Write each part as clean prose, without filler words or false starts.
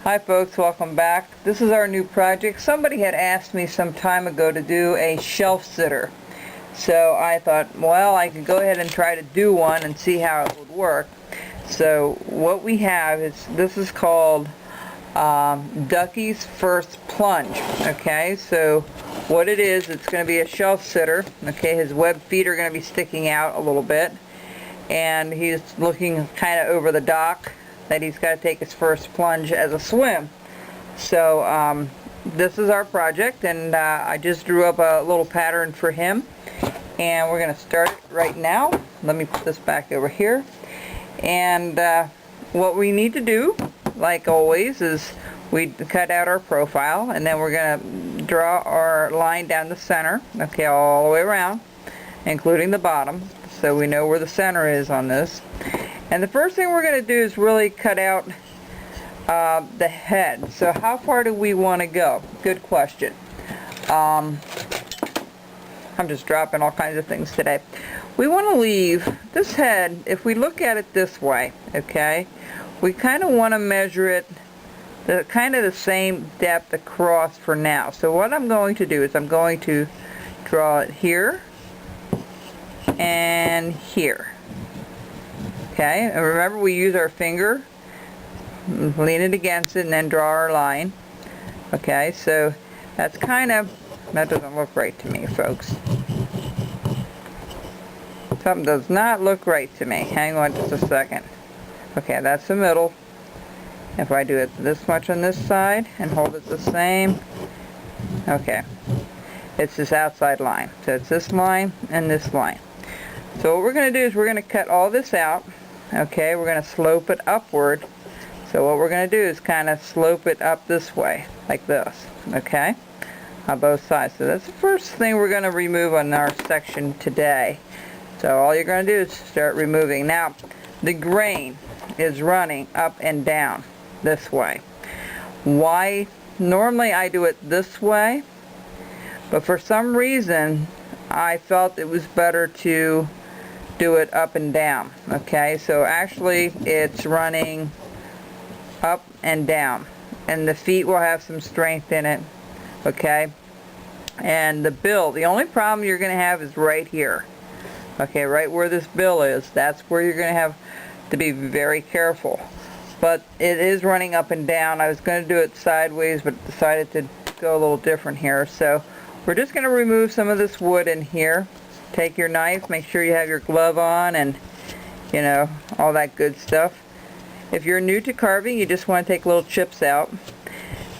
Hi folks, welcome back. This is our new project. Somebody had asked me some time ago to do a shelf sitter. So I thought, well, I could go ahead and try to do one and see how it would work. So what we have is, this is called Ducky's first plunge. Okay, so what it is, it's going to be a shelf sitter. Okay, his web feet are going to be sticking out a little bit. And he's looking kind of over the dock that he's got to take his first plunge as a swim. So this is our project, and I just drew up a little pattern for him, and we're going to start it right now. Let me put this back over here. And what we need to do, like always, is we cut out our profile, and then we're going to draw our line down the center, okay, all the way around, including the bottom, so we know where the center is on this. And the first thing we're going to do is really cut out the head. So how far do we want to go? Good question. I'm just dropping all kinds of things today. We want to leave this head, if we look at it this way, okay, we kind of want to measure it kind of the same depth across for now. So what I'm going to do is I'm going to draw it here and here. Okay, and remember, we use our finger, lean it against it, and then draw our line. Okay, so that's kind of, that doesn't look right to me, folks. Something does not look right to me. Hang on just a second. Okay, that's the middle. If I do it this much on this side and hold it the same, okay, it's this outside line. So it's this line and this line. So what we're going to do is we're going to cut all this out. Okay, we're going to slope it upward. So what we're going to do is kind of slope it up this way, like this, okay, on both sides. So that's the first thing we're going to remove on our section today. So all you're going to do is start removing. Now, the grain is running up and down this way. Why? Normally I do it this way, but for some reason I felt it was better to do it up and down. Okay, so actually it's running up and down, and the feet will have some strength in it. Okay, and the bill, the only problem you're going to have is right here. Okay, right where this bill is, that's where you're going to have to be very careful. But it is running up and down. I was going to do it sideways, but decided to go a little different here. So we're just going to remove some of this wood in here. Take your knife, make sure you have your glove on, and you know, all that good stuff. If you're new to carving, you just want to take little chips out.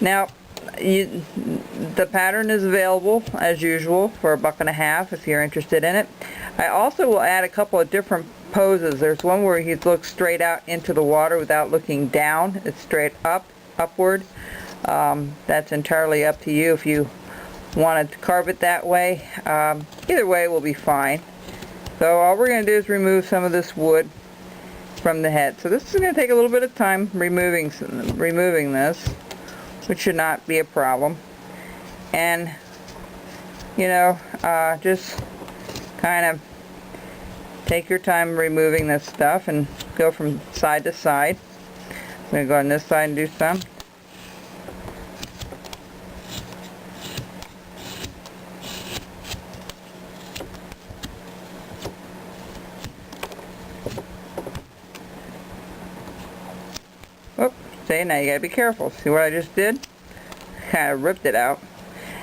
Now, the pattern is available as usual for $1.50 if you're interested in it. I also will add a couple of different poses. There's one where he looks straight out into the water without looking down. It's straight upward. That's entirely up to you if you wanted to carve it that way. Either way will be fine. So all we're going to do is remove some of this wood from the head. So this is going to take a little bit of time removing this, which should not be a problem. And you know, just kind of take your time removing this stuff and go from side to side. I'm going to go on this side and do some. Oh, see, now you gotta be careful. See what I just did? Kind of ripped it out.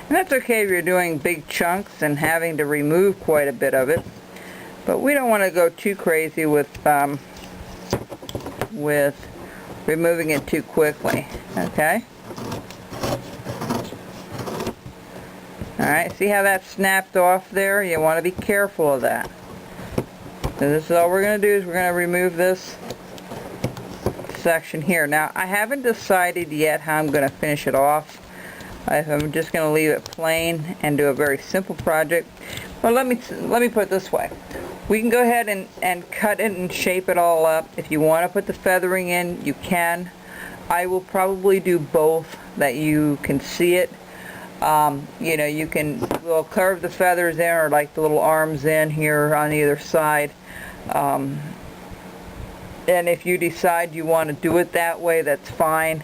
And that's okay if you're doing big chunks and having to remove quite a bit of it. But we don't want to go too crazy with removing it too quickly. Okay? Alright, see how that snapped off there? You want to be careful of that. So this is all we're going to do, is we're going to remove this section here. Now, I haven't decided yet how I'm going to finish it off. I'm just going to leave it plain and do a very simple project. Well, let me put it this way. We can go ahead and cut it and shape it all up. If you want to put the feathering in, you can. I will probably do both, that you can see it. You know, we'll carve the feathers in, or like the little arms in here on either side. And if you decide you want to do it that way, that's fine.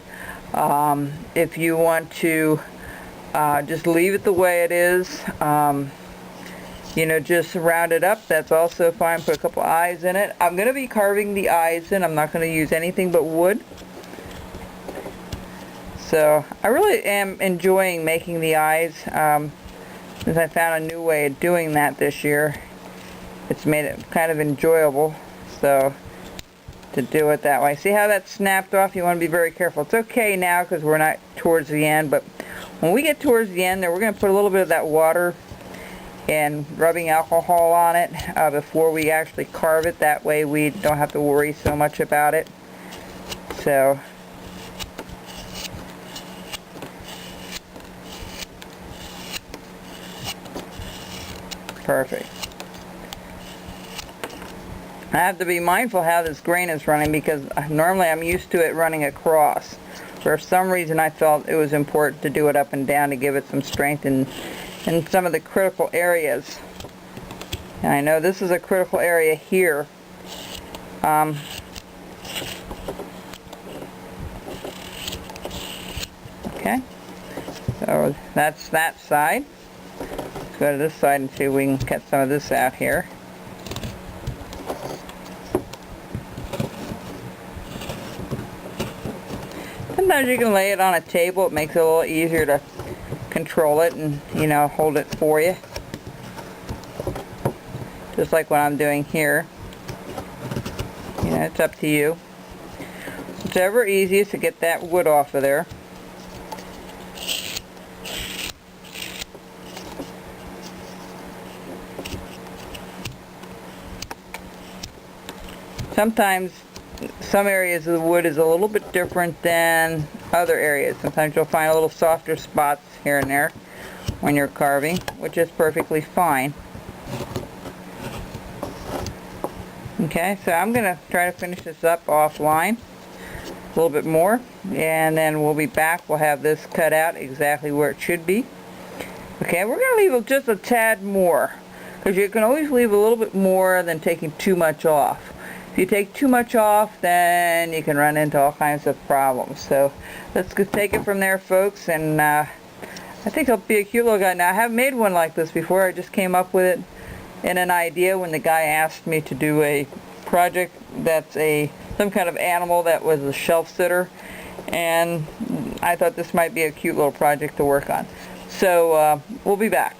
If you want to just leave it the way it is, you know, just round it up, that's also fine. Put a couple eyes in it. I'm going to be carving the eyes in. I'm not going to use anything but wood. So I really am enjoying making the eyes, since I found a new way of doing that this year. It's made it kind of enjoyable, so to do it that way. See how that snapped off? You want to be very careful. It's okay now because we're not towards the end, but when we get towards the end there, we're going to put a little bit of that water and rubbing alcohol on it before we actually carve it. That way we don't have to worry so much about it. So perfect. I have to be mindful how this grain is running because normally I'm used to it running across. For some reason I felt it was important to do it up and down to give it some strength in some of the critical areas. And I know this is a critical area here. Okay, so that's that side. Let's go to this side and see if we can cut some of this out here. Sometimes you can lay it on a table. It makes it a little easier to control it and, you know, hold it for you. Just like what I'm doing here. You know, it's up to you. Whichever easiest to get that wood off of there. Sometimes some areas of the wood is a little bit different than other areas. Sometimes you'll find a little softer spots here and there when you're carving, which is perfectly fine. Okay, so I'm going to try to finish this up offline a little bit more, and then we'll be back. We'll have this cut out exactly where it should be. Okay, we're going to leave just a tad more, because you can always leave a little bit more than taking too much off. If you take too much off, then you can run into all kinds of problems. So let's just take it from there, folks, and I think it'll be a cute little guy. Now, I haven't made one like this before. I just came up with it in an idea when the guy asked me to do a project that's some kind of animal that was a shelf sitter, and I thought this might be a cute little project to work on. So we'll be back.